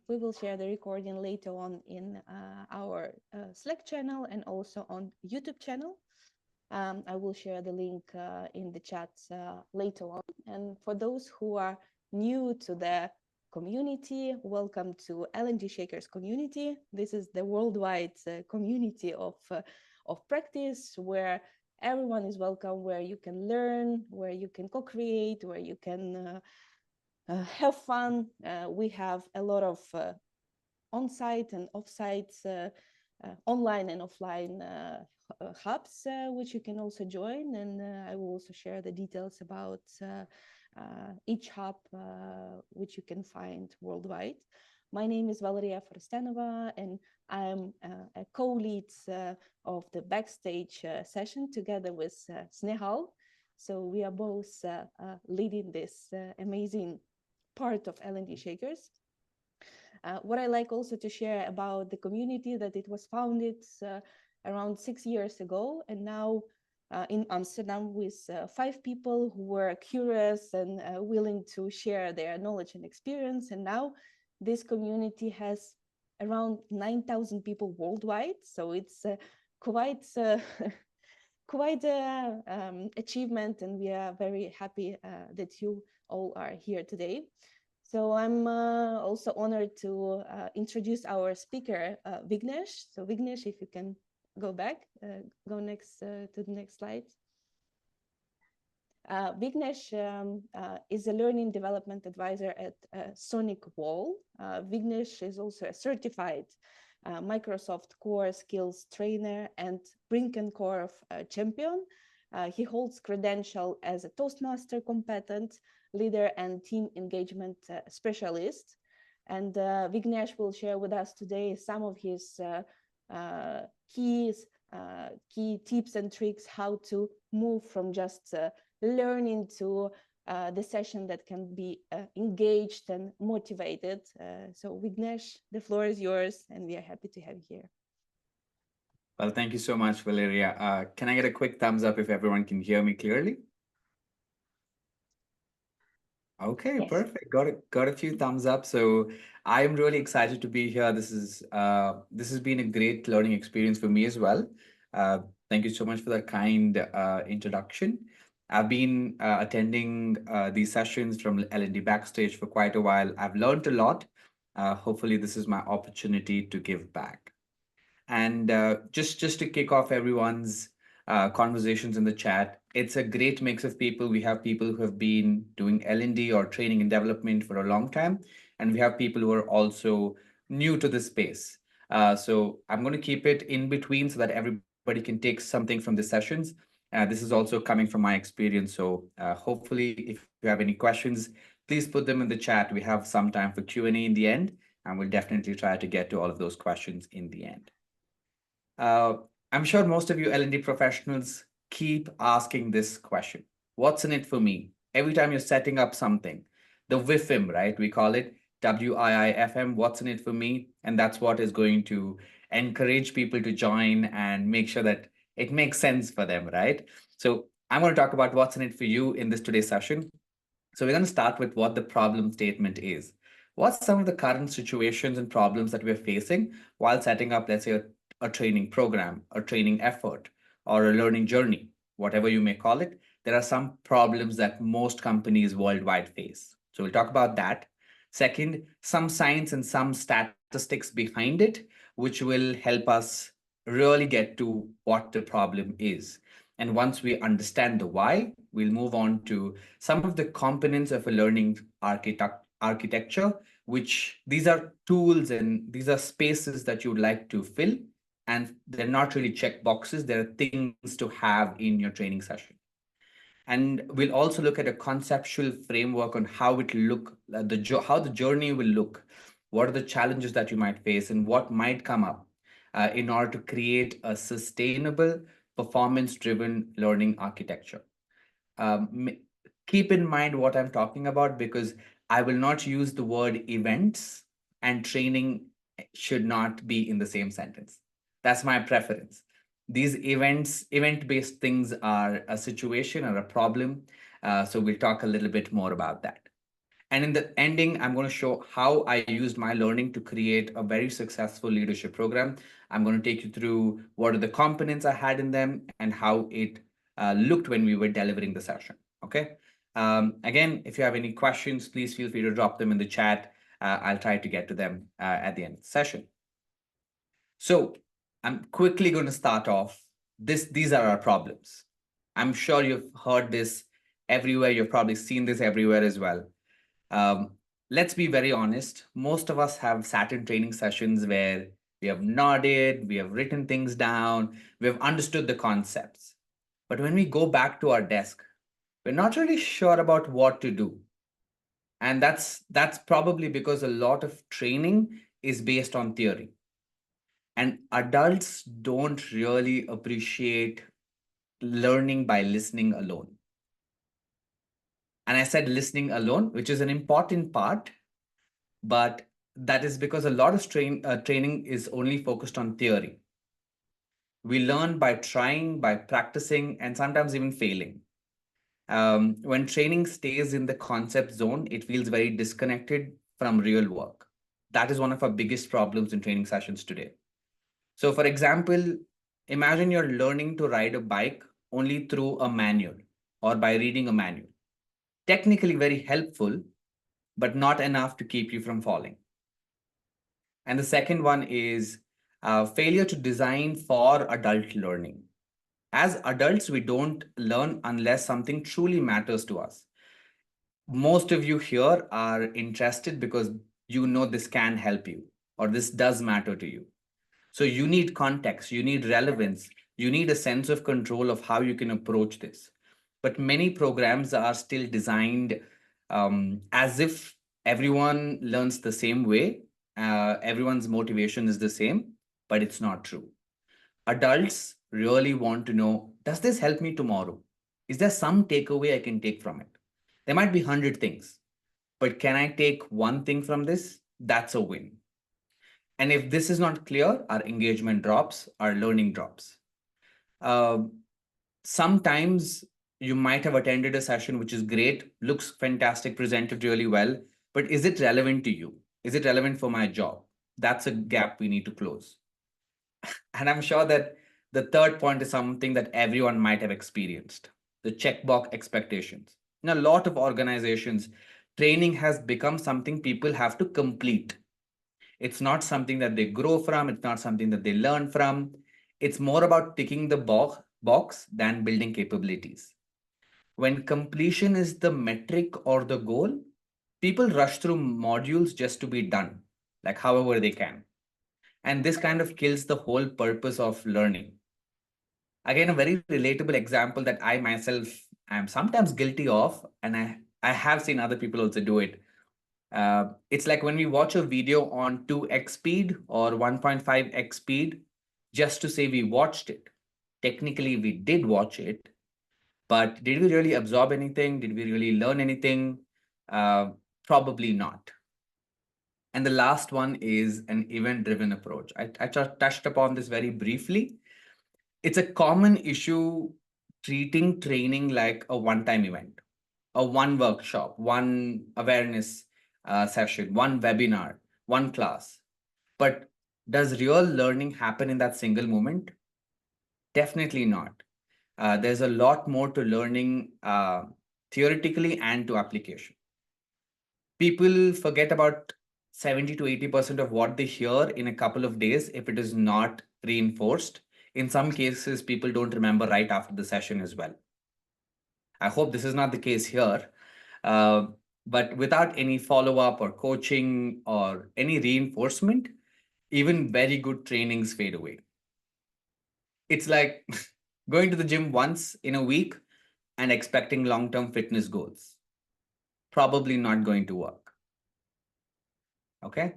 we will share the recording later on in our Slack channel and also on YouTube channel. I will share the link in the chat later on. And for those who are new to the community, welcome to L&D Shakers community. This is the worldwide community of practice where everyone is welcome, where you can learn, where you can co-create, where you can have fun. We have a lot of on-site and off-site, online and offline hubs, which you can also join. And I will also share the details about each hub, which you can find worldwide. My name is Valeria Forstanova, and I'm a co-lead of the Backstage session together with Snehal. So we are both leading this amazing part of L&D Shakers. What I like also to share about the community, that it was founded around 6 years ago, and now in Amsterdam with 5 people who were curious and willing to share their knowledge and experience. And now this community has around 9,000 people worldwide. So it's quite quite an achievement, and we are very happy that you all are here today. So I'm also honored to introduce our speaker, Vignesh. So Vignesh, if you can go back, go next to the next slide. Vignesh is a learning development advisor at Sonic Wall. Vignesh is also a certified Microsoft Core Skills trainer and Brink & Core champion. He holds credential as a Toastmaster competent leader and team engagement specialist. And Vignesh will share with us today some of his key tips and tricks how to move from just learning to the session that can be engaged and motivated. So Vignesh, the floor is yours, and we are happy to have you here. Well, thank you so much, Valeria. Can I get a quick thumbs up if everyone can hear me clearly? Okay, yes. Perfect. Got a few thumbs up. So I'm really excited to be here. This has been a great learning experience for me as well. Thank you so much for that kind introduction. I've been attending these sessions from L&D Backstage for quite a while. I've learned a lot. Hopefully, this is my opportunity to give back. And just to kick off everyone's conversations in the chat, it's a great mix of people. We have people who have been doing L&D or training and development for a long time, and we have people who are also new to this space. So I'm going to keep it in between so that everybody can take something from the sessions. This is also coming from my experience. So hopefully, if you have any questions, please put them in the chat. We have some time for Q&A in the end, and we'll definitely try to get to all of those questions in the end. I'm sure most of you L&D professionals keep asking this question. What's in it for me? Every time you're setting up something, the WIFM, right? We call it WIIFM, what's in it for me? And that's what is going to encourage people to join and make sure that it makes sense for them, right? So I'm going to talk about what's in it for you in this today's session. So we're going to start with what the problem statement is. What's some of the current situations and problems that we're facing while setting up, let's say, a training program, a training effort, or a learning journey, whatever you may call it? There are some problems that most companies worldwide face. So we'll talk about that. Second, some science and some statistics behind it, which will help us really get to what the problem is. And once we understand the why, we'll move on to some of the components of a learning architecture, which these are tools and these are spaces that you would like to fill. And they're not really check boxes. They're things to have in your training session. And we'll also look at a conceptual framework on how it look, how the journey will look. What are the challenges that you might face and what might come up in order to create a sustainable, performance-driven learning architecture. Keep in mind what I'm talking about, because I will not use the word events, and training should not be in the same sentence. That's my preference. These event-based things are a situation or a problem. So we'll talk a little bit more about that. And in the ending, I'm going to show how I used my learning to create a very successful leadership program. I'm going to take you through what are the components I had in them and how it looked when we were delivering the session. Okay. Again, if you have any questions, please feel free to drop them in the chat. I'll try to get to them at the end of the session. So I'm quickly going to start off. These are our problems. I'm sure you've heard this everywhere. You've probably seen this everywhere as well. Um, let's be very honest. Most of us have sat in training sessions where we have nodded, we have written things down, we have understood the concepts. But when we go back to our desk, we're not really sure about what to do. And that's probably because a lot of training is based on theory. And adults don't really appreciate learning by listening alone. And I said listening alone, which is an important part, but that is because a lot of training is only focused on theory. We learn by trying, by practicing, and sometimes even failing. When training stays in the concept zone, it feels very disconnected from real work. That is one of our biggest problems in training sessions today. So, for example, imagine you're learning to ride a bike only through a manual or by reading a manual. Technically, very helpful, but not enough to keep you from falling. And the second one is failure to design for adult learning. As adults, we don't learn unless something truly matters to us. Most of you here are interested because you know this can help you or this does matter to you. So you need context, you need relevance, you need a sense of control of how you can approach this. But many programs are still designed as if everyone learns the same way, everyone's motivation is the same, but it's not true. Adults really want to know, does this help me tomorrow? Is there some takeaway I can take from it? There might be 100 things, but can I take one thing from this? That's a win. And if this is not clear, our engagement drops, our learning drops. Uh, Sometimes you might have attended a session which is great, looks fantastic, presented really well, but is it relevant to you? Is it relevant for my job? That's a gap we need to close. And I'm sure that the third point is something that everyone might have experienced, the checkbox expectations. In a lot of organizations, training has become something people have to complete. It's not something that they grow from, it's not something that they learn from. It's more about ticking the box than building capabilities. When completion is the metric or the goal, people rush through modules just to be done, like however they can. And this kind of kills the whole purpose of learning. Again, a very relatable example that I myself am sometimes guilty of, and I have seen other people also do it. It's like when we watch a video on 2x speed or 1.5x speed, just to say we watched it. Technically, we did watch it, but did we really absorb anything? Did we really learn anything? Uh, Probably not. And the last one is an event driven approach. I touched upon this very briefly. It's a common issue treating training like a one time event, a one workshop, one awareness session, one webinar, one class. But does real learning happen in that single moment? Definitely not. There's a lot more to learning theoretically and to application. People forget about 70 to 80% of what they hear in a couple of days if it is not reinforced. In some cases, people don't remember right after the session as well. I hope this is not the case here. Uh, but without any follow up or coaching or any reinforcement, even very good trainings fade away. It's like going to the gym once in a week and expecting long term fitness goals. Probably not going to work. Okay.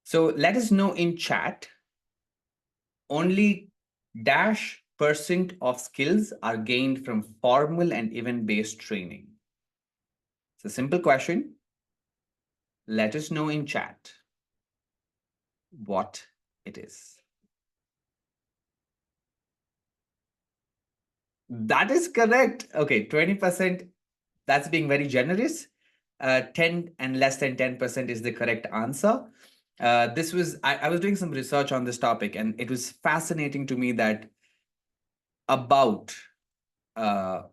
So let us know in chat. Only dash percent of skills are gained from formal and event based training. It's a simple question. Let us know in chat what it is. That is correct. Okay, 20%. That's being very generous. 10 and less than 10% is the correct answer. I was doing some research on this topic, and it was fascinating to me that about uh,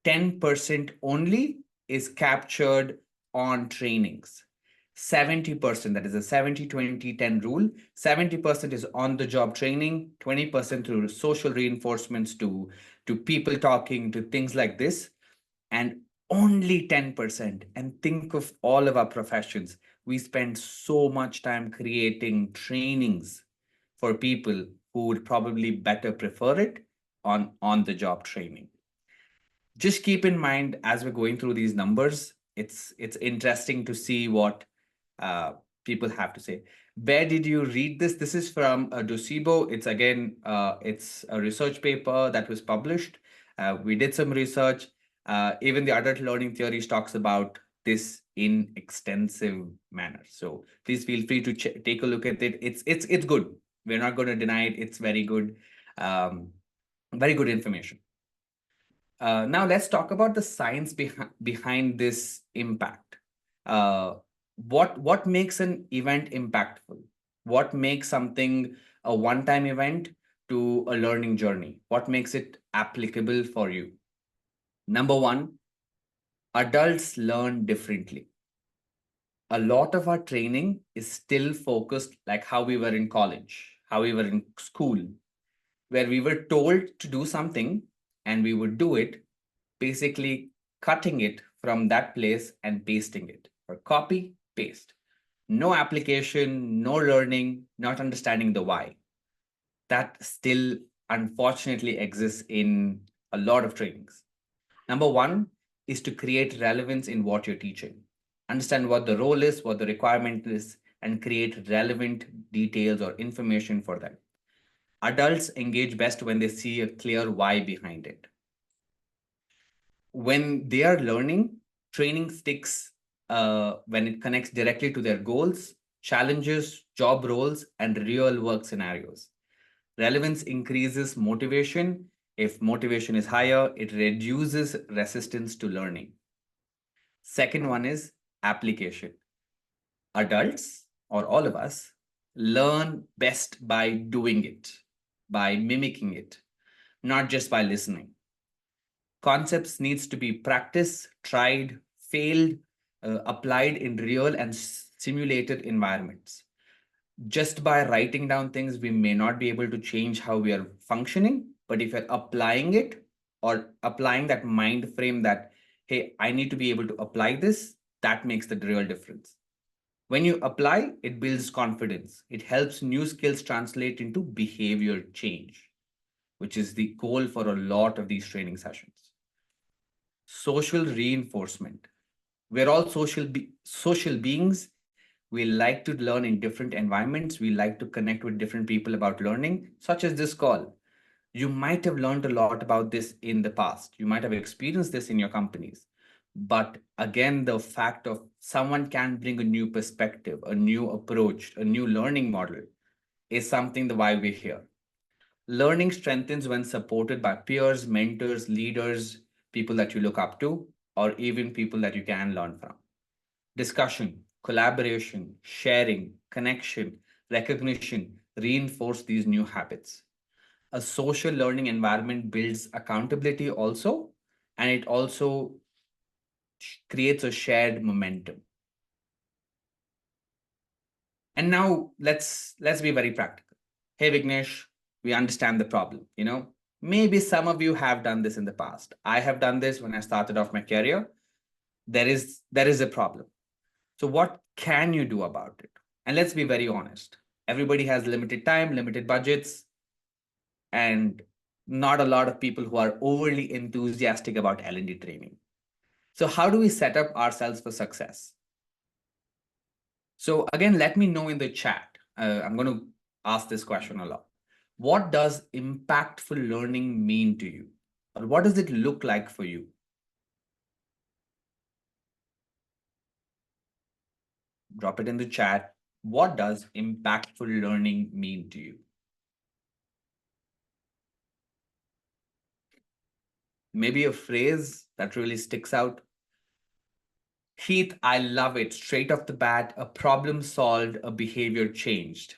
10% only is captured on trainings. 70%, that is a 70-20-10 rule. 70% is on the job training, 20% through social reinforcements to people talking, to things like this, and only 10%. And think of all of our professions. We spend so much time creating trainings for people who would probably better prefer it on the job training. Just keep in mind as we're going through these numbers, it's interesting to see what uh, people have to say. Where did you read this? This is from Docebo. It's again, it's a research paper that was published. We did some research. Even the adult learning theories talks about this in extensive manner. So please feel free to take a look at it. It's good. We're not going to deny it. It's um, very good information. Now let's talk about the science behind this impact. Uh, what makes an event impactful? What makes something a one-time event to a learning journey? What makes it applicable for you? Number one, adults learn differently. A lot of our training is still focused like how we were in college, how we were in school, where we were told to do something and we would do it, basically cutting it from that place and pasting it, or copy, paste. No application, no learning, not understanding the why. That still unfortunately exists in a lot of trainings. Number one is to create relevance in what you're teaching. Understand what the role is, what the requirement is, and create relevant details or information for them. Adults engage best when they see a clear why behind it. When they are learning, training sticks when it connects directly to their goals, challenges, job roles, and real work scenarios. Relevance increases motivation. If motivation is higher, it reduces resistance to learning. Second one is application. Adults, or all of us, learn best by doing it, by mimicking it, not just by listening. Concepts needs to be practiced, tried, failed, applied in real and simulated environments. Just by writing down things, we may not be able to change how we are functioning, but if you're applying it, or applying that mind frame that, hey, I need to be able to apply this, that makes the real difference. When you apply, it builds confidence. It helps new skills translate into behavior change, which is the goal for a lot of these training sessions. Social reinforcement. We're all social beings. We like to learn in different environments. We like to connect with different people about learning, such as this call. You might have learned a lot about this in the past. You might have experienced this in your companies. But again, the fact of someone can bring a new perspective, a new approach, a new learning model is something the why we're here. Learning strengthens when supported by peers, mentors, leaders, people that you look up to, or even people that you can learn from. Discussion, collaboration, sharing, connection, recognition reinforce these new habits. A social learning environment builds accountability also, and it also creates a shared momentum. And now let's be very practical. Hey Vignesh, we understand the problem. Maybe some of you have done this in the past. I have done this when I started off my career. There is a problem. So what can you do about it? And let's be very honest. Everybody has limited time, limited budgets, and not a lot of people who are overly enthusiastic about L&D training. So how do we set up ourselves for success? So again, let me know in the chat. I'm going to ask this question a lot. What does impactful learning mean to you? Or what does it look like for you? Drop it in the chat. What does impactful learning mean to you? Maybe a phrase that really sticks out. Heath, I love it. Straight off the bat, a problem solved, a behavior changed.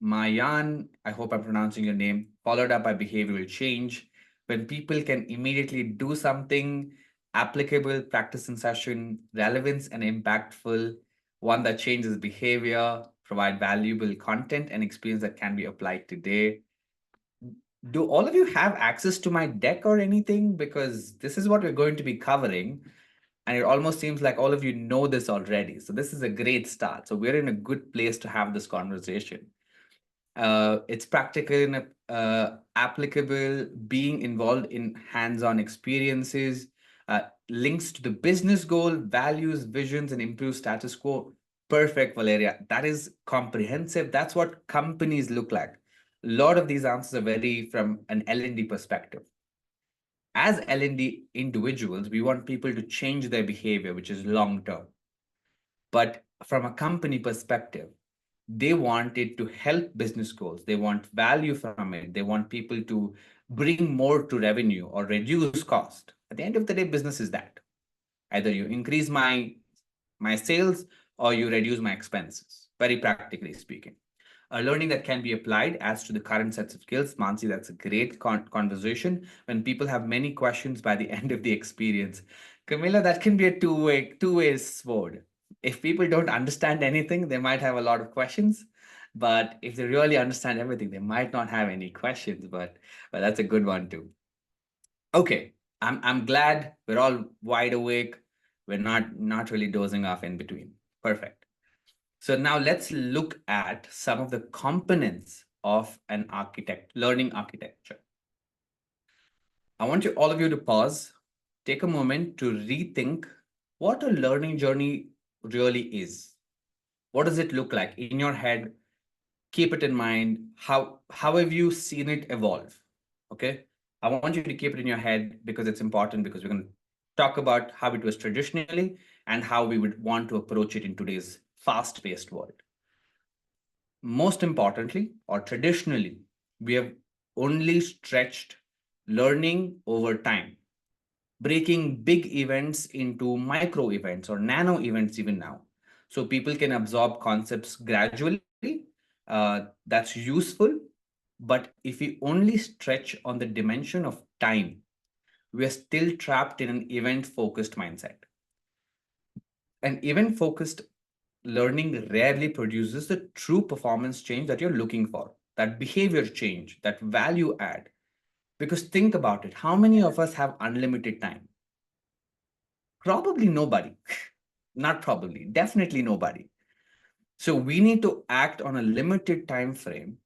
Mayan, I hope I'm pronouncing your name, followed up by behavioral change. When people can immediately do something applicable, practice in session, relevance and impactful, one that changes behavior, provide valuable content and experience that can be applied today. Do all of you have access to my deck or anything? Because this is what we're going to be covering. And it almost seems like all of you know this already. So this is a great start. So we're in a good place to have this conversation. It's practical and applicable, being involved in hands-on experiences, links to the business goal, values, visions, and improve status quo. Perfect, Valeria. That is comprehensive. That's what companies look like. A lot of these answers are very from an L&D perspective. As L&D individuals, we want people to change their behavior, which is long term. But from a company perspective, they want it to help business goals. They want value from it. They want people to bring more to revenue or reduce cost. At the end of the day, business is that. Either you increase my sales or you reduce my expenses, very practically speaking. A learning that can be applied as to the current sets of skills. Mansi, that's a great conversation when people have many questions by the end of the experience. Camilla, that can be a two-way sword. If people don't understand anything, they might have a lot of questions. But if they really understand everything, they might not have any questions. But that's a good one too. Okay, I'm glad we're all wide awake. We're not really dozing off in between. Perfect. So now let's look at some of the components of an learning architecture. I want all of you to pause, take a moment to rethink what a learning journey really is. What does it look like in your head? Keep it in mind. How have you seen it evolve? Okay. I want you to keep it in your head because it's important, because we're going to talk about how it was traditionally and how we would want to approach it in today's fast-paced world. Most importantly, or traditionally, we have only stretched learning over time, breaking big events into micro events or nano events even now. So people can absorb concepts gradually. That's useful. But if we only stretch on the dimension of time, we are still trapped in an event focused mindset. An event focused learning rarely produces the true performance change that you're looking for, that behavior change, that value add. Because think about it, how many of us have unlimited time? Probably nobody. Not probably, definitely nobody. So we need to act on a limited time frame,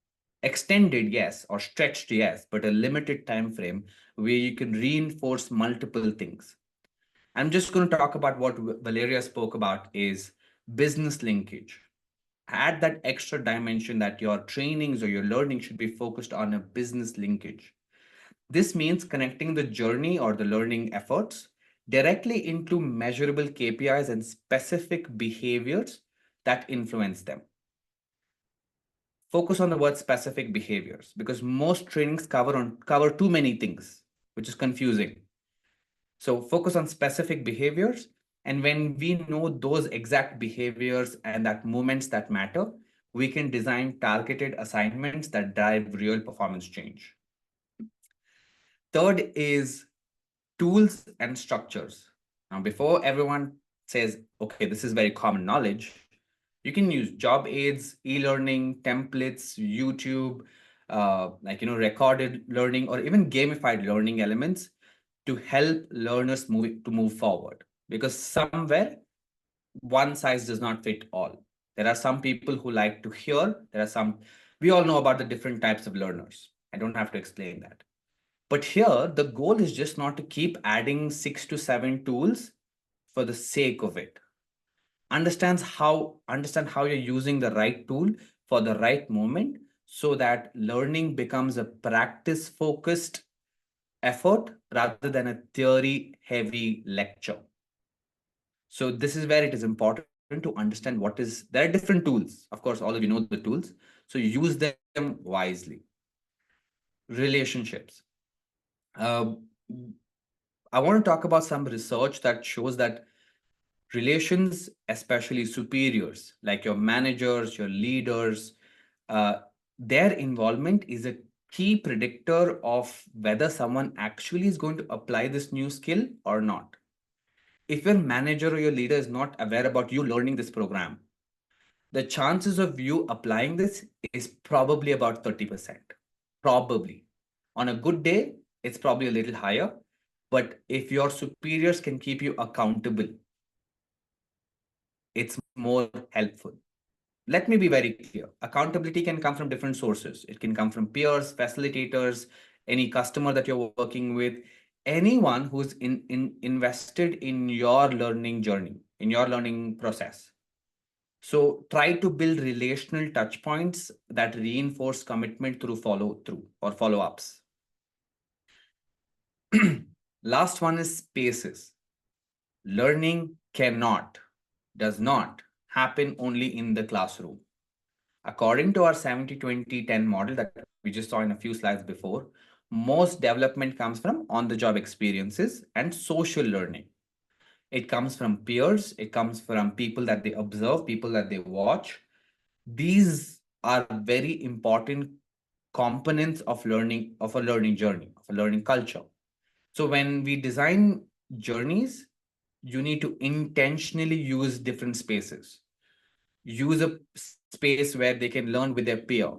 extended, yes, or stretched, yes, but a limited time frame where you can reinforce multiple things. I'm just going to talk about what Valeria spoke about is business linkage. Add that extra dimension that your trainings or your learning should be focused on a business linkage. This means connecting the journey or the learning efforts directly into measurable KPIs and specific behaviors that influence them. Focus on the word specific behaviors because most trainings cover too many things, which is confusing. So focus on specific behaviors. And when we know those exact behaviors and that movements that matter, we can design targeted assignments that drive real performance change. Third is tools and structures. Now, before everyone says, okay, this is very common knowledge, you can use job aids, e-learning, templates, YouTube, recorded learning, or even gamified learning elements to help learners move forward. Because somewhere one size does not fit all. There are some people who like to hear. We all know about the different types of learners. I don't have to explain that. But here, the goal is just not to keep adding 6 to 7 tools for the sake of it. Understand how you're using the right tool for the right moment so that learning becomes a practice focused effort rather than a theory heavy lecture. So this is where it is important to understand there are different tools. Of course, all of you know the tools. So use them wisely. Relationships. Uh, I want to talk about some research that shows that Relations, especially superiors, like your managers, your leaders, uh, their involvement is a key predictor of whether someone actually is going to apply this new skill or not. If your manager or your leader is not aware about you learning this program, the chances of you applying this is probably about 30%. Probably. On a good day, it's probably a little higher. But if your superiors can keep you accountable, it's more helpful. Let me be very clear. Accountability can come from different sources. It can come from peers, facilitators, any customer that you're working with, anyone who's invested in your learning journey, in your learning process. So try to build relational touch points that reinforce commitment through follow through or follow ups. Last one is spaces. Learning does not happen only in the classroom. According to our 70-20-10 model that we just saw in a few slides before, most development comes from on the job experiences and social learning. It comes from peers, it comes from people that they observe, people that they watch. These are very important components of learning, of a learning journey, of a learning culture. So when we design journeys, you need to intentionally use different spaces. Use a space where they can learn with their peer.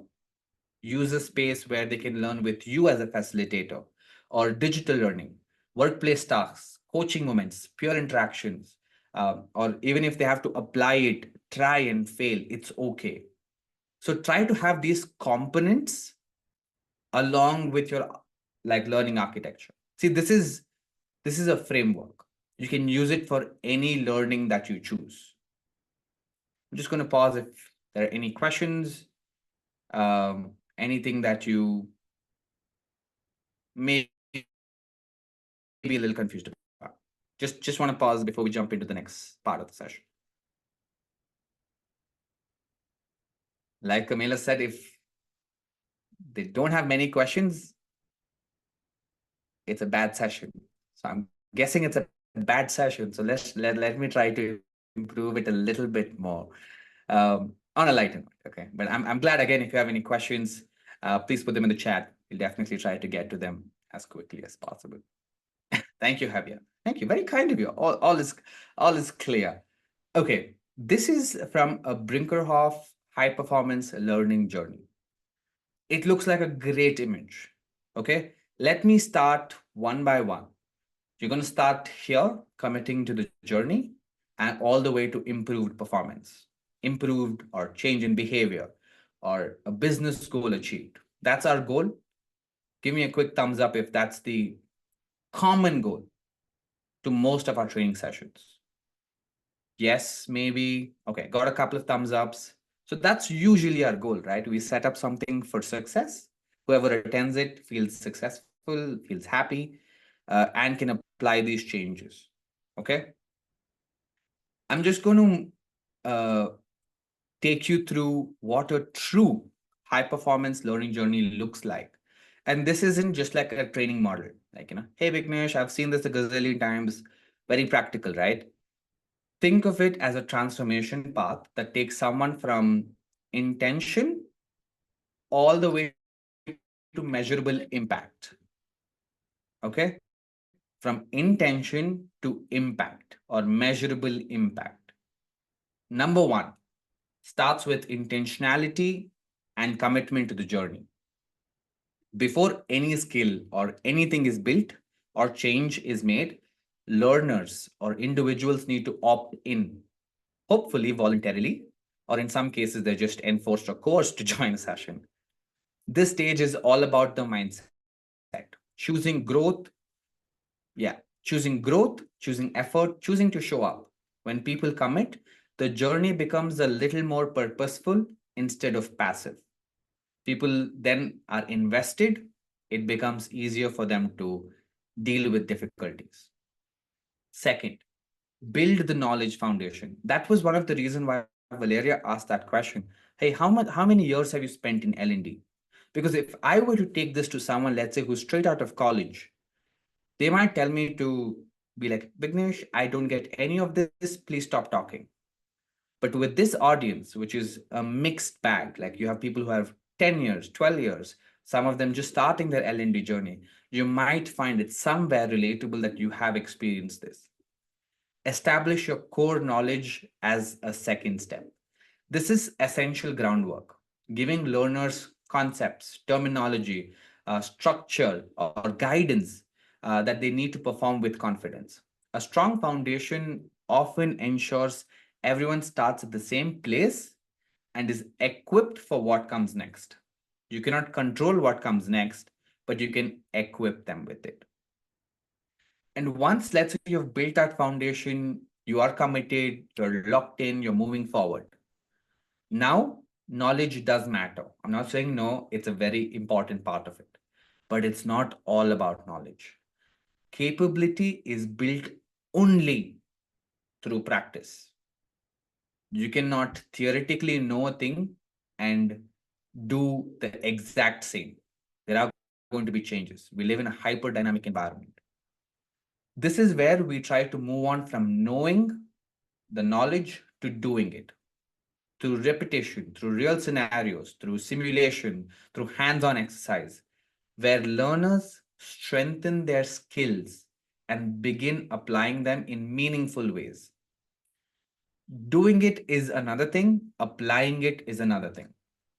Use a space where they can learn with you as a facilitator, or digital learning, workplace tasks, coaching moments, peer interactions, or even if they have to apply it, try and fail, it's okay. So try to have these components along with your like learning architecture. See, this is a framework. You can use it for any learning that you choose. I'm just going to pause if there are any questions, anything that you may be a little confused about. Just want to pause before we jump into the next part of the session. Like Camila said, if they don't have many questions, it's a bad session. So I'm guessing it's a bad session. So let me try to improve it a little bit more on a lighter note. Okay. But I'm glad again, if you have any questions, please put them in the chat. We'll definitely try to get to them as quickly as possible. Thank you, Javier. Thank you. Very kind of you. All is clear. Okay. This is from a Brinkerhoff high performance learning journey. It looks like a great image. Okay. Let me start one by one. You're going to start here, committing to the journey, and all the way to improved performance, improved or change in behavior, or a business goal achieved. That's our goal. Give me a quick thumbs up if that's the common goal to most of our training sessions. Yes, maybe. Okay, got a couple of thumbs ups. So that's usually our goal, right? We set up something for success. Whoever attends it feels successful, feels happy, and can apply these changes. Okay. I'm just going to take you through what a true high performance learning journey looks like. And this isn't just like a training model, like, hey, Vignesh, I've seen this a gazillion times. Very practical, right? Think of it as a transformation path that takes someone from intention all the way to measurable impact. Okay. From intention to impact or measurable impact. Number one starts with intentionality and commitment to the journey. Before any skill or anything is built or change is made, learners or individuals need to opt in, hopefully voluntarily, or in some cases, they're just enforced or coerced to join a session. This stage is all about the mindset, choosing growth. Yeah, choosing effort, choosing to show up. When people commit, the journey becomes a little more purposeful instead of passive. People then are invested. It becomes easier for them to deal with difficulties. Second, build the knowledge foundation. That was one of the reasons why Valeria asked that question. Hey, how many years have you spent in L&D? Because if I were to take this to someone, let's say, who's straight out of college, they might tell me to be like, Vignesh, I don't get any of this. Please stop talking. But with this audience, which is a mixed bag, like you have people who have 10 years, 12 years, some of them just starting their L&D journey, you might find it somewhere relatable that you have experienced this. Establish your core knowledge as a second step. This is essential groundwork, giving learners concepts, terminology, structure, or guidance that they need to perform with confidence. A strong foundation often ensures everyone starts at the same place and is equipped for what comes next. You cannot control what comes next, but you can equip them with it. And once, let's say, you've built that foundation, you are committed, you're locked in, you're moving forward. Now, knowledge does matter. I'm not saying no, it's a very important part of it, but it's not all about knowledge. Capability is built only through practice. You cannot theoretically know a thing and do the exact same. There are going to be changes. We live in a hyper dynamic environment. This is where we try to move on from knowing the knowledge to doing it through repetition, through real scenarios, through simulation, through hands on exercise, where learners strengthen their skills and begin applying them in meaningful ways. Doing it is another thing, applying it is another thing.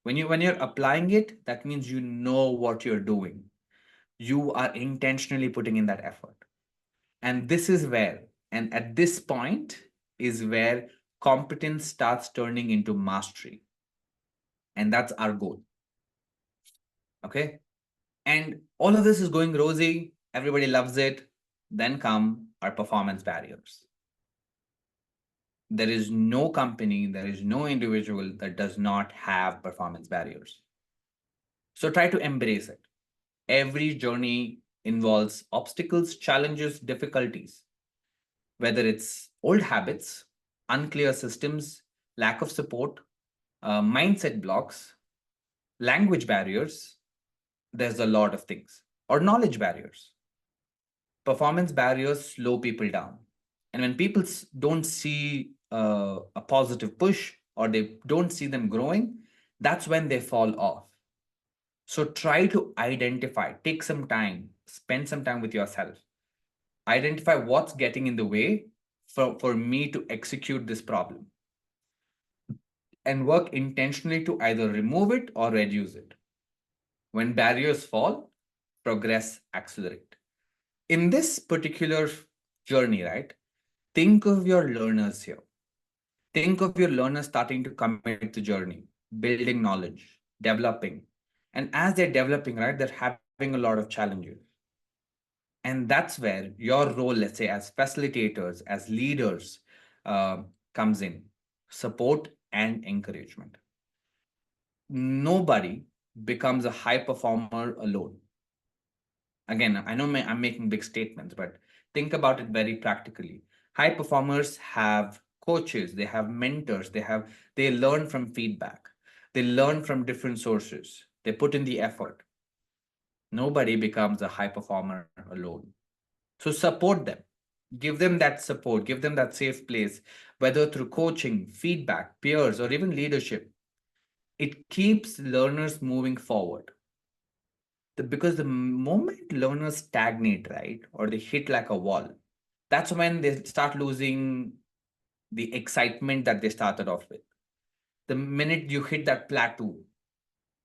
When you're applying it, that means you know what you're doing. You are intentionally putting in that effort. And this is where, and at this point is where competence starts turning into mastery. And that's our goal. Okay. And all of this is going rosy. Everybody loves it. Then come our performance barriers. There is no company, there is no individual that does not have performance barriers. So try to embrace it. Every journey involves obstacles, challenges, difficulties, whether it's old habits, unclear systems, lack of support, mindset blocks, language barriers. There's a lot of things, or knowledge barriers. Performance barriers slow people down. And when people don't see a positive push or they don't see them growing, that's when they fall off. So try to identify, take some time, spend some time with yourself. Identify what's getting in the way for me to execute this problem and work intentionally to either remove it or reduce it. When barriers fall, progress accelerate. In this particular journey, right? Think of your learners here. Think of your learners starting to commit the journey, building knowledge, developing. And as they're developing, right, they're having a lot of challenges. And that's where your role, let's say, as facilitators, as leaders, comes in support and encouragement. Nobody becomes a high performer alone. Again, I know I'm making big statements, but think about it very practically. High performers have coaches, they have mentors, they learn from feedback, they learn from different sources, they put in the effort. Nobody becomes a high performer alone. So support them, give them that support, give them that safe place, whether through coaching, feedback, peers, or even leadership. It keeps learners moving forward. Because the moment learners stagnate, right, or they hit like a wall, that's when they start losing the excitement that they started off with. The minute you hit that plateau,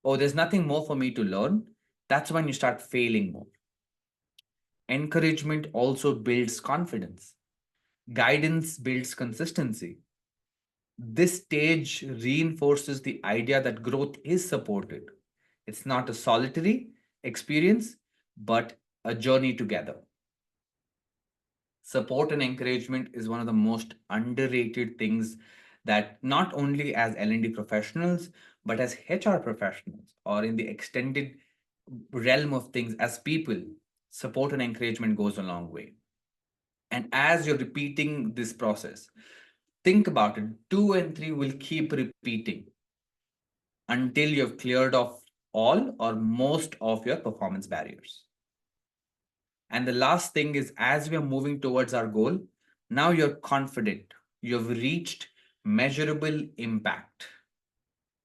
oh, there's nothing more for me to learn, that's when you start failing more. Encouragement also builds confidence, guidance builds consistency. This stage reinforces the idea that growth is supported. It's not a solitary experience, but a journey together. Support and encouragement is one of the most underrated things that not only as L&D professionals, but as HR professionals or in the extended realm of things as people, support and encouragement goes a long way. And as you're repeating this process, think about it. 2 and 3 will keep repeating until you've cleared off all or most of your performance barriers. And the last thing is, as we are moving towards our goal, now you're confident, you've reached measurable impact.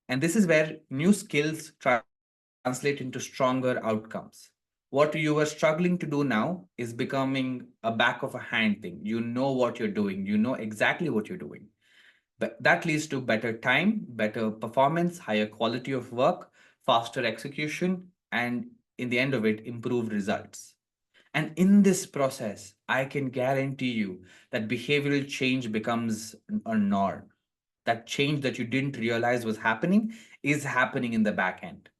And this is where new skills translate into stronger outcomes. What you were struggling to do now is becoming a back of a hand thing. You know what you're doing, you know exactly what you're doing. But that leads to better time, better performance, higher quality of work, faster execution, and in the end of it, improved results. And in this process, I can guarantee you that behavioral change becomes a norm. That change that you didn't realize was happening is happening in the back end,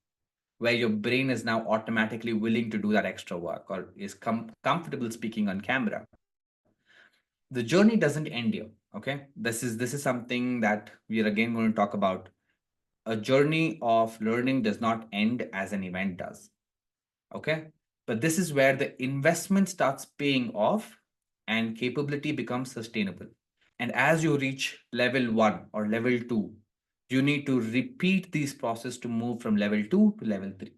where your brain is now automatically willing to do that extra work or is comfortable speaking on camera. The journey doesn't end here. Okay, this is something that we are again going to talk about. A journey of learning does not end as an event does. Okay, but this is where the investment starts paying off and capability becomes sustainable. And as you reach level 1 or level 2, you need to repeat these process to move from level 2 to level 3.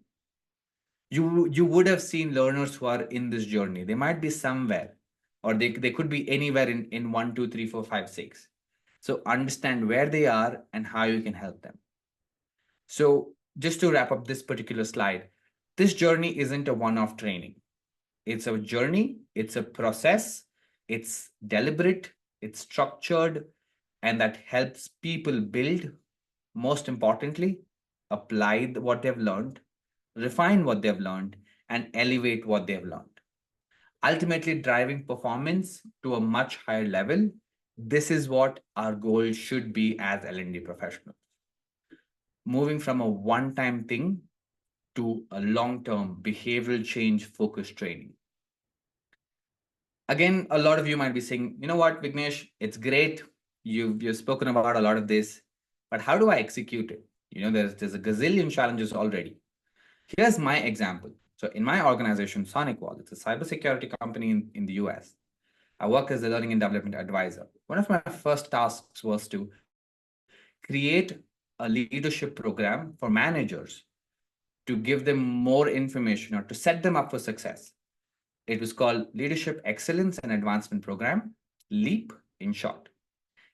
You would have seen learners who are in this journey. They might be somewhere, or they could be anywhere in 1, 2, 3, 4, 5, 6. So understand where they are and how you can help them. So just to wrap up this particular slide, this journey isn't a one-off training. It's a journey, it's a process, it's deliberate, it's structured, and that helps people build, most importantly, apply what they've learned, refine what they've learned, and elevate what they've learned. Ultimately, driving performance to a much higher level. This is what our goal should be as L&D professionals. Moving from a one-time thing to a long-term behavioral change focused training. Again, a lot of you might be saying, you know what, Vignesh, it's great. You've spoken about a lot of this, but how do I execute it? There's a gazillion challenges already. Here's my example. So in my organization, SonicWall, it's a cybersecurity company in the US. I work as a learning and development advisor. One of my first tasks was to create a leadership program for managers to give them more information or to set them up for success. It was called Leadership Excellence and Advancement Program, LEAP in short.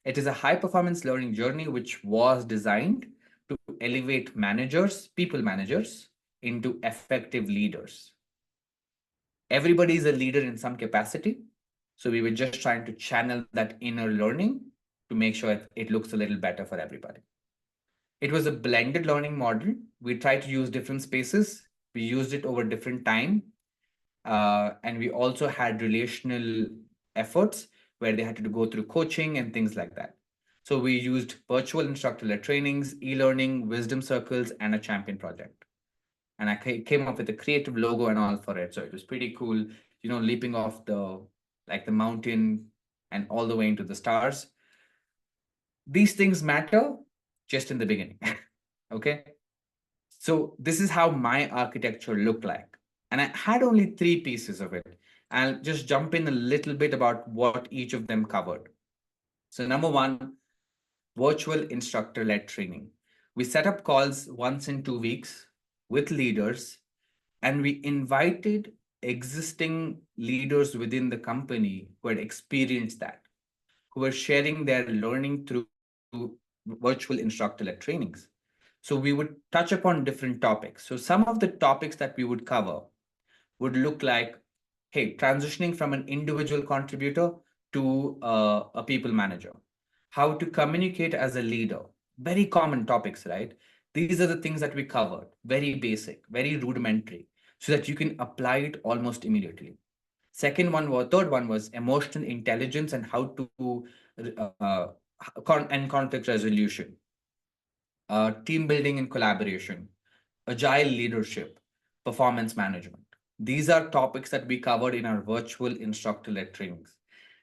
It is a high performance learning journey which was designed to elevate managers, people managers, into effective leaders. Everybody is a leader in some capacity. So we were just trying to channel that inner learning to make sure it looks a little better for everybody. It was a blended learning model. We tried to use different spaces. We used it over different time. And we also had relational efforts where they had to go through coaching and things like that. So we used virtual instructor-led trainings, e-learning, wisdom circles, and a champion project. And I came up with a creative logo and all for it. So it was pretty cool, leaping off the mountain and all the way into the stars. These things matter just in the beginning. Okay. So this is how my architecture looked like. And I had only 3 pieces of it. I'll just jump in a little bit about what each of them covered. So number 1, virtual instructor-led training. We set up calls once in 2 weeks with leaders, and we invited existing leaders within the company who had experienced that, who were sharing their learning through virtual instructor-led trainings. So we would touch upon different topics. So some of the topics that we would cover would look like, hey, transitioning from an individual contributor to a people manager, how to communicate as a leader, very common topics, right? These are the things that we covered, very basic, very rudimentary, so that you can apply it almost immediately. Third one was emotional intelligence and how to uh, and conflict resolution, team building and collaboration, agile leadership, performance management. These are topics that we covered in our virtual instructor-led trainings.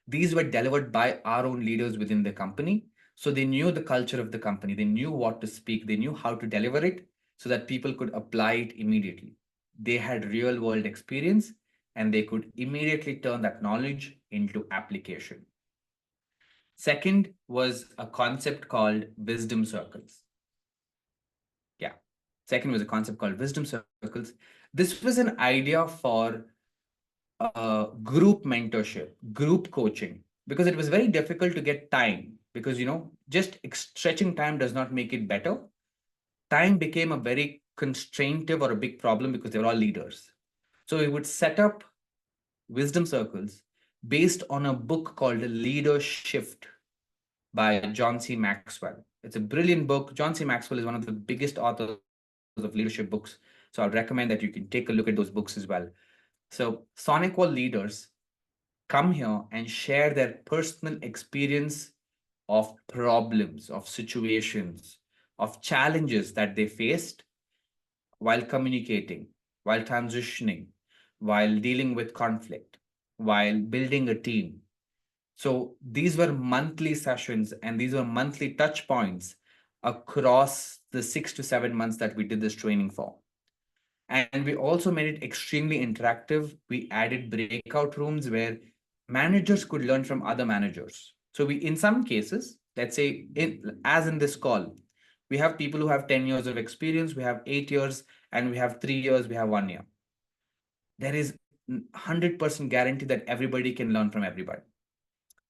These were delivered by our own leaders within the company. So they knew the culture of the company. They knew what to speak. They knew how to deliver it so that people could apply it immediately. They had real world experience and they could immediately turn that knowledge into application. Second was a concept called wisdom circles. Second was a concept called wisdom circles. This was an idea for group mentorship, group coaching, because it was very difficult to get time because, just stretching time does not make it better. Time became a very constraintive or a big problem because they were all leaders. So we would set up wisdom circles based on a book called Leader Shift by John C. Maxwell. It's a brilliant book. John C. Maxwell is one of the biggest authors of leadership books. So I'd recommend that you can take a look at those books as well. So Sonic Wall leaders come here and share their personal experience of problems, of situations, of challenges that they faced while communicating, while transitioning, while dealing with conflict, while building a team. So these were monthly sessions and these were monthly touch points across the 6 to 7 months that we did this training for. And we also made it extremely interactive. We added breakout rooms where managers could learn from other managers. So we, in some cases, let's say, as in this call, we have people who have 10 years of experience, we have 8 years, and we have 3 years, we have 1 year. There is 100% guarantee that everybody can learn from everybody.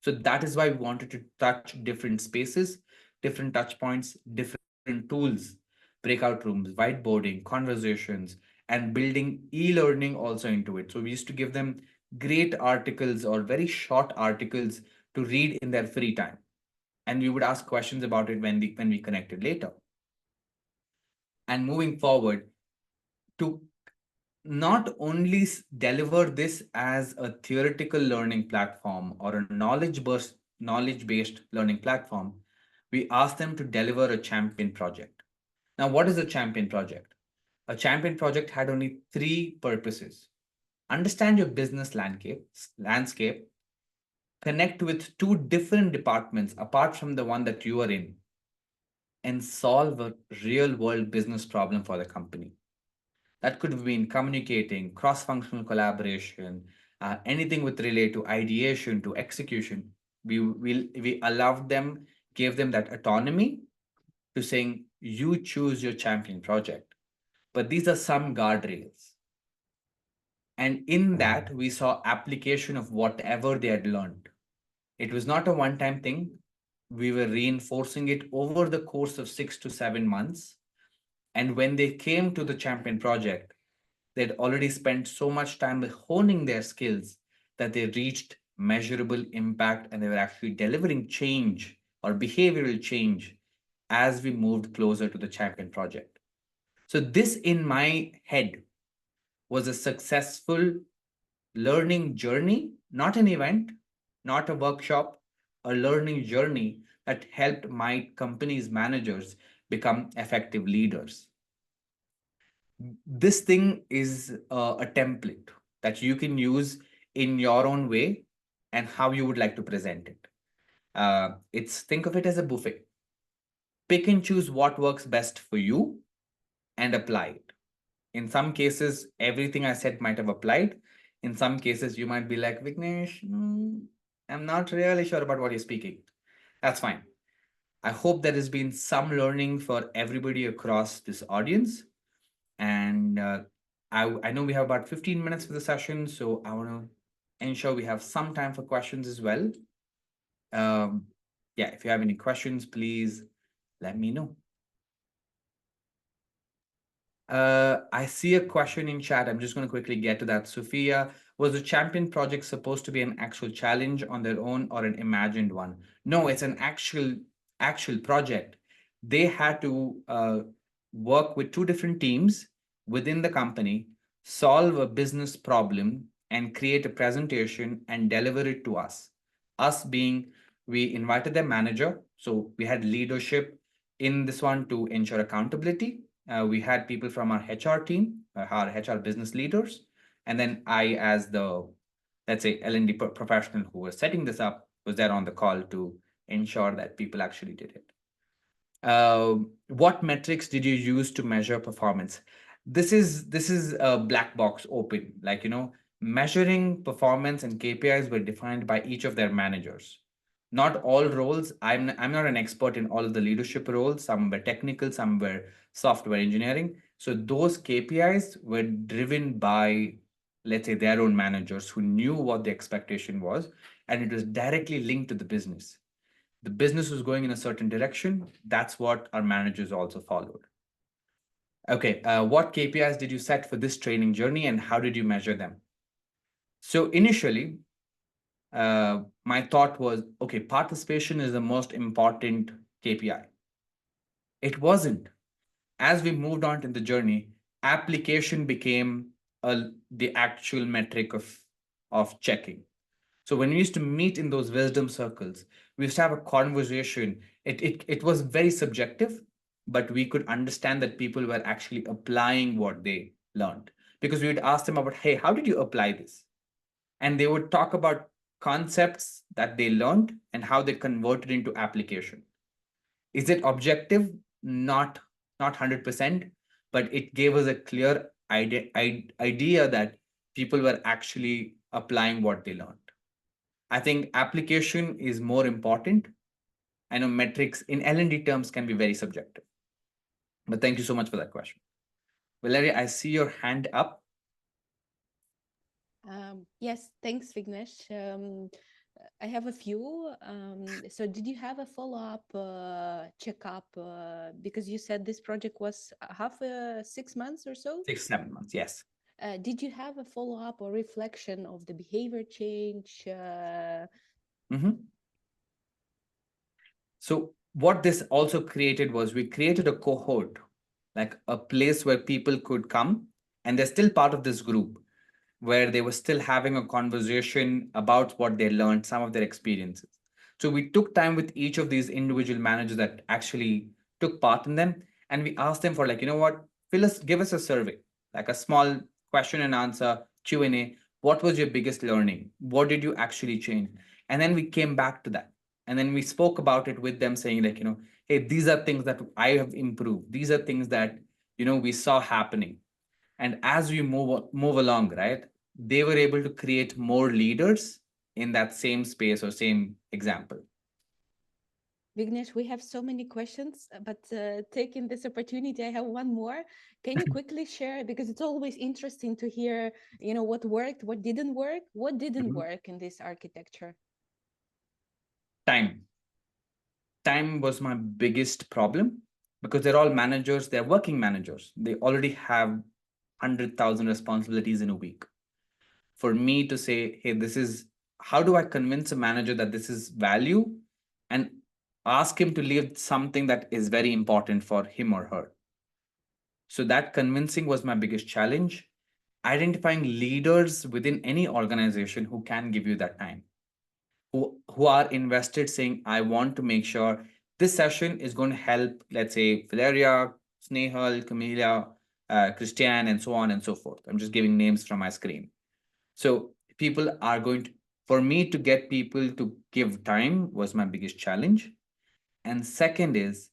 So that is why we wanted to touch different spaces, different touch points, different tools, breakout rooms, whiteboarding, conversations, and building e-learning also into it. So we used to give them great articles or very short articles to read in their free time. And we would ask questions about it when we connected later. And moving forward, to not only deliver this as a theoretical learning platform or a knowledge based learning platform, we ask them to deliver a champion project. Now, what is a champion project? A champion project had only three purposes: understand your business landscape, connect with two different departments apart from the one that you are in, and solve a real world business problem for the company. That could have been communicating, cross-functional collaboration, anything with relate to ideation to execution. We allowed them, gave them that autonomy to saying you choose your champion project. But these are some guardrails. And in that, we saw application of whatever they had learned. It was not a one-time thing. We were reinforcing it over the course of 6 to 7 months. And when they came to the champion project, they'd already spent so much time honing their skills that they reached measurable impact and they were actually delivering change or behavioral change as we moved closer to the champion project. So, this in my head was a successful learning journey, not an event, not a workshop, a learning journey that helped my company's managers become effective leaders. This thing is a template that you can use in your own way and how you would like to present it. It's think of it as a buffet. Pick and choose what works best for you and apply it. In some cases, everything I said might have applied. In some cases, you might be like, Vignesh, I'm not really sure about what you're speaking. That's fine. I hope there has been some learning for everybody across this audience. And I know we have about 15 minutes for the session, so I want to ensure we have some time for questions as well. Um, yeah, if you have any questions, please let me know. I see a question in chat. I'm just going to quickly get to that. Sophia, was the champion project supposed to be an actual challenge on their own or an imagined one? No, it's an actual project. They had to work with two different teams within the company, solve a business problem, and create a presentation and deliver it to us. Us being, we invited their manager, so we had leadership in this one to ensure accountability. We had people from our HR team, our HR business leaders, and then I, as the, let's say, L&D professional who was setting this up, was there on the call to ensure that people actually did it. What metrics did you use to measure performance? This is a black box open. Like, measuring performance and KPIs were defined by each of their managers. Not all roles. I'm not an expert in all of the leadership roles. Some were technical, some were software engineering. So those KPIs were driven by let's say, their own managers who knew what the expectation was, and it was directly linked to the business. The business was going in a certain direction. That's what our managers also followed. Okay, what KPIs did you set for this training journey and how did you measure them? So initially, my thought was, okay, participation is the most important KPI. It wasn't. As we moved on in the journey, application became the actual metric of checking. So when we used to meet in those wisdom circles, we used to have a conversation. It was very subjective, but we could understand that people were actually applying what they learned. Because we would ask them about, hey, how did you apply this? And they would talk about concepts that they learned and how they converted into application. Is it objective? Not 100%, but it gave us a clear idea that people were actually applying what they learned. I think application is more important. I know metrics in L&D terms can be very subjective, but thank you so much for that question. Valeria, I see your hand up. Yes, thanks, Vignesh. I have a few. So, did you have a follow-up checkup? Because you said this project was half 6 months or so. 6, 7 months, yes. Did you have a follow-up or reflection of the behavior change? Mhm. So what this also created was we created a cohort, like a place where people could come and they're still part of this group where they were still having a conversation about what they learned, some of their experiences. So we took time with each of these individual managers that actually took part in them, and we asked them for, like, you know what, give us a survey, like a small question and answer Q&A. What was your biggest learning? What did you actually change? And then we came back to that, and then we spoke about it with them, saying, like, hey, these are things that I have improved. These are things that we saw happening. And as we move along, right, they were able to create more leaders in that same space or same example. Vignesh, we have so many questions, but taking this opportunity, I have one more. Can you quickly share, because it's always interesting to hear, what worked, what didn't work, what didn't Mhm. work in this architecture? Time was my biggest problem, because they're all managers, they're working managers, they already have 100,000 responsibilities in a week. For me to say, hey, this is, how do I convince a manager that this is value, and ask him to leave something that is very important for him or her? So that convincing was my biggest challenge. Identifying leaders within any organization who can give you that time, who are invested, saying, I want to make sure this session is going to help, let's say, Valeria, Snehal, Camilla, Christiane, and so on and so forth. I'm just giving names from my screen. So people are going to, for me to get people to give time was my biggest challenge. And second is,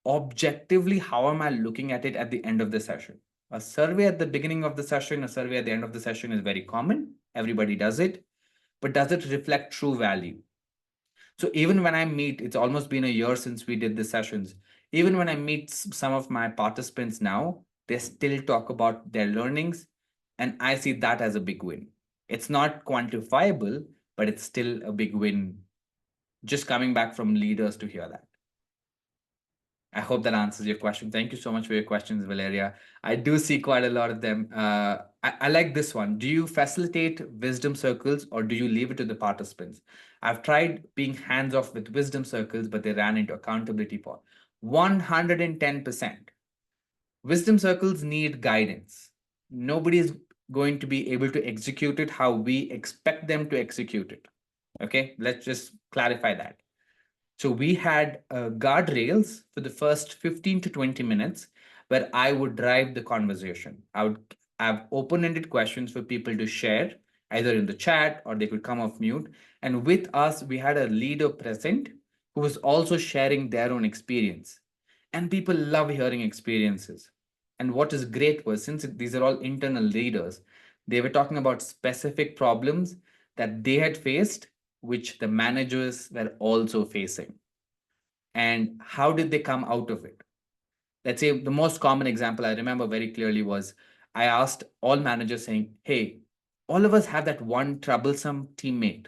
objectively, how am I looking at it at the end of the session? A survey at the beginning of the session, a survey at the end of the session is very common. Everybody does it. But does it reflect true value? So even when I meet, it's almost been a year since we did the sessions. Even when I meet some of my participants now, they still talk about their learnings. And I see that as a big win. It's not quantifiable, but it's still a big win just coming back from leaders to hear that. I hope that answers your question. Thank you so much for your questions, Valeria. I do see quite a lot of them. I like this one. Do you facilitate wisdom circles or do you leave it to the participants? I've tried being hands off with wisdom circles, but they ran into accountability for 110%. Wisdom circles need guidance. Nobody is going to be able to execute it how we expect them to execute it. Okay, let's just clarify that. So we had guardrails for the first 15 to 20 minutes where I would drive the conversation. I would have open ended questions for people to share, either in the chat or they could come off mute. And with us, we had a leader present who was also sharing their own experience. And people love hearing experiences. And what is great was, since these are all internal leaders, they were talking about specific problems that they had faced, which the managers were also facing. And how did they come out of it? Let's say the most common example I remember very clearly was, I asked all managers saying, hey, all of us have that one troublesome teammate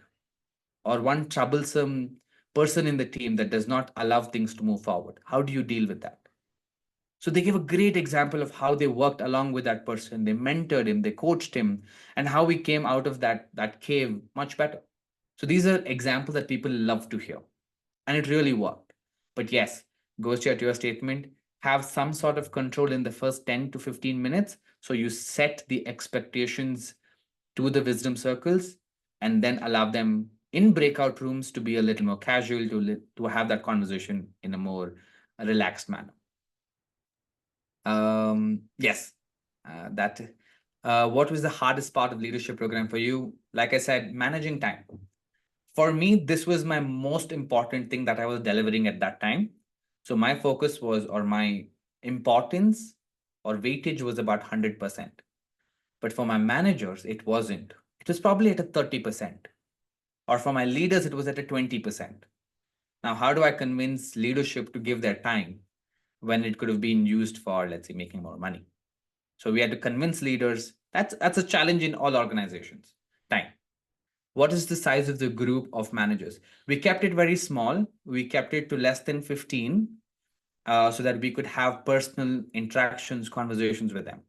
or one troublesome person in the team that does not allow things to move forward. How do you deal with that? So they gave a great example of how they worked along with that person. They mentored him, they coached him, and how we came out of that cave much better. So these are examples that people love to hear, and it really worked. But yes, goes to your statement, have some sort of control in the first 10 to 15 minutes. So you set the expectations to the wisdom circles and then allow them in breakout rooms to be a little more casual, to have that conversation in a more relaxed manner. Yes, that. What was the hardest part of leadership program for you? Like I said, managing time. For me, this was my most important thing that I was delivering at that time. So my focus was, or my importance or weightage was about 100%. But for my managers, it wasn't. It was probably at a 30%. Or for my leaders, it was at a 20%. Now, how do I convince leadership to give their time when it could have been used for, let's say, making more money? So we had to convince leaders. That's a challenge in all organizations. Time. What is the size of the group of managers? We kept it very small. We kept it to less than 15, so that we could have personal interactions, conversations with them.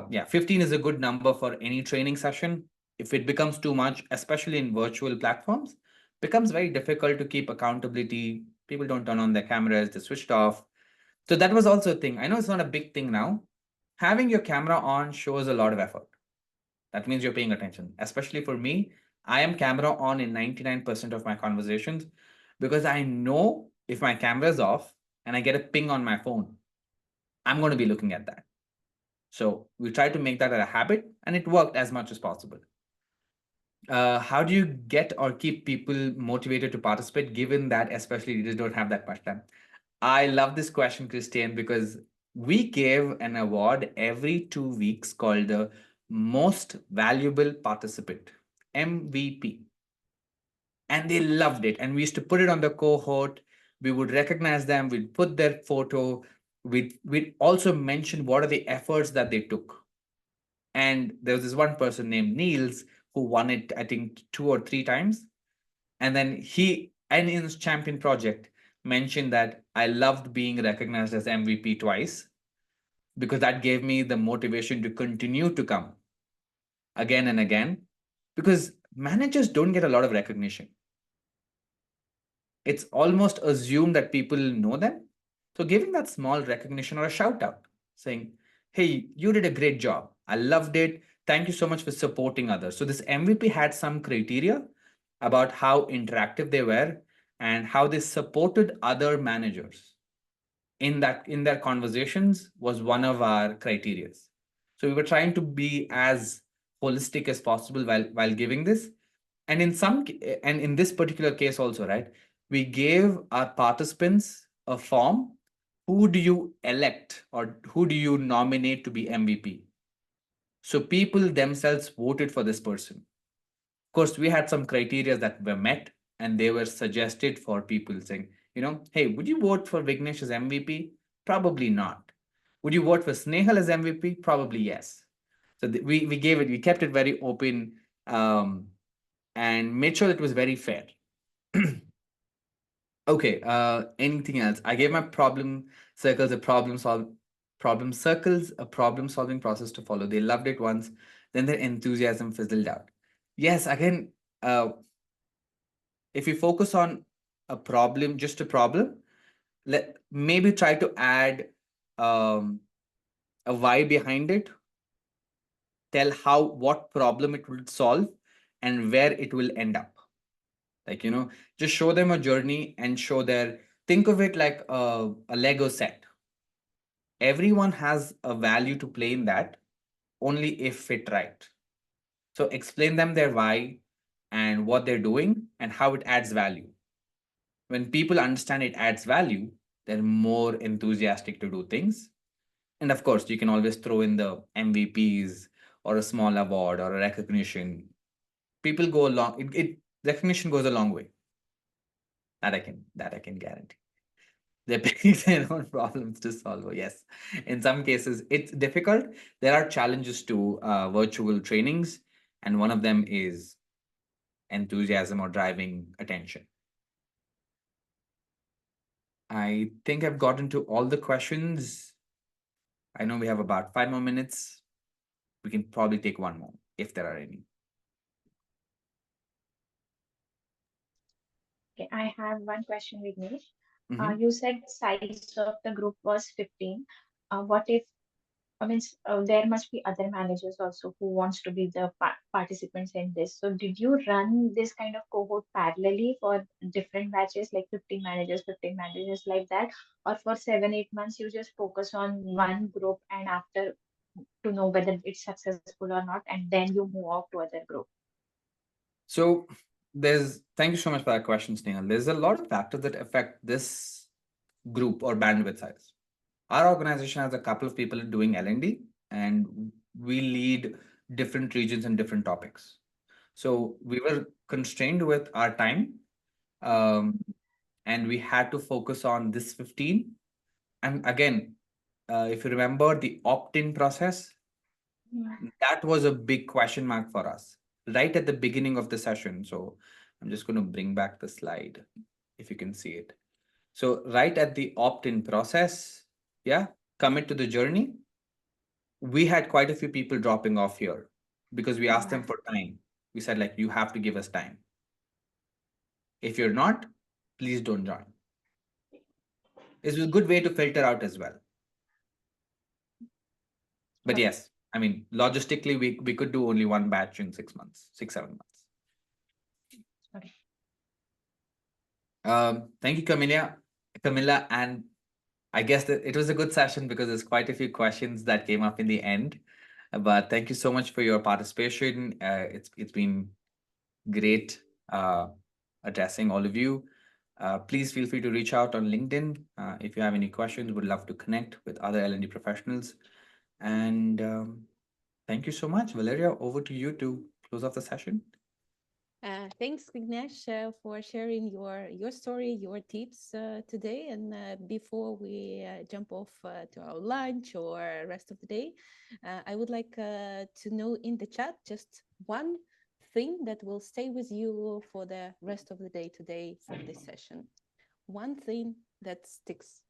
Yeah, 15 is a good number for any training session. If it becomes too much, especially in virtual platforms, becomes very difficult to keep accountability. People don't turn on their cameras, they're switched off. So that was also a thing. I know it's not a big thing now. Having your camera on shows a lot of effort. That means you're paying attention. Especially for me, I am camera on in 99% of my conversations because I know if my camera is off and I get a ping on my phone, I'm going to be looking at that. So we try to make that a habit, and it worked as much as possible. How do you get or keep people motivated to participate, given that especially leaders don't have that much time? I love this question, Christian, because we gave an award every 2 weeks called the Most Valuable Participant, MVP. And they loved it. And we used to put it on the cohort. We would recognize them, we'd put their photo, we'd also mention what are the efforts that they took. And there was this one person named Niels who won it, I think, 2 or 3 times. And then he, and in his champion project, mentioned that I loved being recognized as MVP twice because that gave me the motivation to continue to come again and again, because managers don't get a lot of recognition. It's almost assumed that people know them. So giving that small recognition or a shout out saying, hey, you did a great job. I loved it. Thank you so much for supporting others. So this MVP had some criteria about how interactive they were and how they supported other managers in their conversations was one of our criterias. So we were trying to be as holistic as possible while giving this. And in this particular case also, right, we gave our participants a form. Who do you elect or who do you nominate to be MVP? So people themselves voted for this person. Of course, we had some criteria that were met, and they were suggested for people saying, hey, would you vote for Vignesh as MVP? Probably not. Would you vote for Snehal as MVP? Probably yes. So we kept it very open, and made sure that it was very fair. Okay, anything else? I gave my problem circles a problem solving process to follow. They loved it once, then their enthusiasm fizzled out. Yes, again, if you focus on a problem, just a problem, let maybe try to add um, a why behind it, tell what problem it will solve and where it will end up. Like, just show them a journey and think of it like a Lego set. Everyone has a value to play in that, only if fit right. So explain them their why and what they're doing and how it adds value. When people understand it adds value, they're more enthusiastic to do things. And of course, you can always throw in the MVPs or a small award or a recognition. People go along. Recognition goes a long way. That I can guarantee. They pick their own problems to solve. Oh, yes. In some cases, it's difficult. There are challenges to virtual trainings, and one of them is enthusiasm or driving attention. I think I've gotten to all the questions. I know we have about 5 more minutes. We can probably take one more if there are any. Okay, I have one question, Vignesh. Mhm. You said the size of the group was 15. What if, I mean, there must be other managers also who wants to be the participants in this. So did you run this kind of cohort parallelly for different batches, like 15 managers like that? Or for 7, 8 months, you just focus on one group and after to know whether it's successful or not, and then you move out to other group? So thank you so much for that question, Snehal. There's a lot of factors that affect this group or bandwidth size. Our organization has a couple of people doing L&D, and we lead different regions and different topics. So we were constrained with our time, um, and we had to focus on this 15. And again, if you remember the opt-in process, Yeah. that was a big question mark for us right at the beginning of the session. So I'm just going to bring back the slide if you can see it. So right at the opt-in process, yeah, commit to the journey. We had quite a few people dropping off here because we asked them Yeah. for time. We said, like, you have to give us time. If you're not, please don't join. It's a good way to filter out as well. But Okay. yes, I mean, logistically, we could do only one batch in 6 months, 6, 7 months. Okay. Thank you, Camilla, and I guess that it was a good session because there's quite a few questions that came up in the end. But thank you so much for your participation. It's been great addressing all of you. Please feel free to reach out on LinkedIn if you have any questions. Would love to connect with other L&D professionals. And thank you so much, Valeria. Over to you to close off the session. Thanks, Vignesh, for sharing your story, your tips today. And before we jump off to our lunch or rest of the day, I would like to know in the chat just one thing that will stay with you for the rest of the day today from this session. One thing that sticks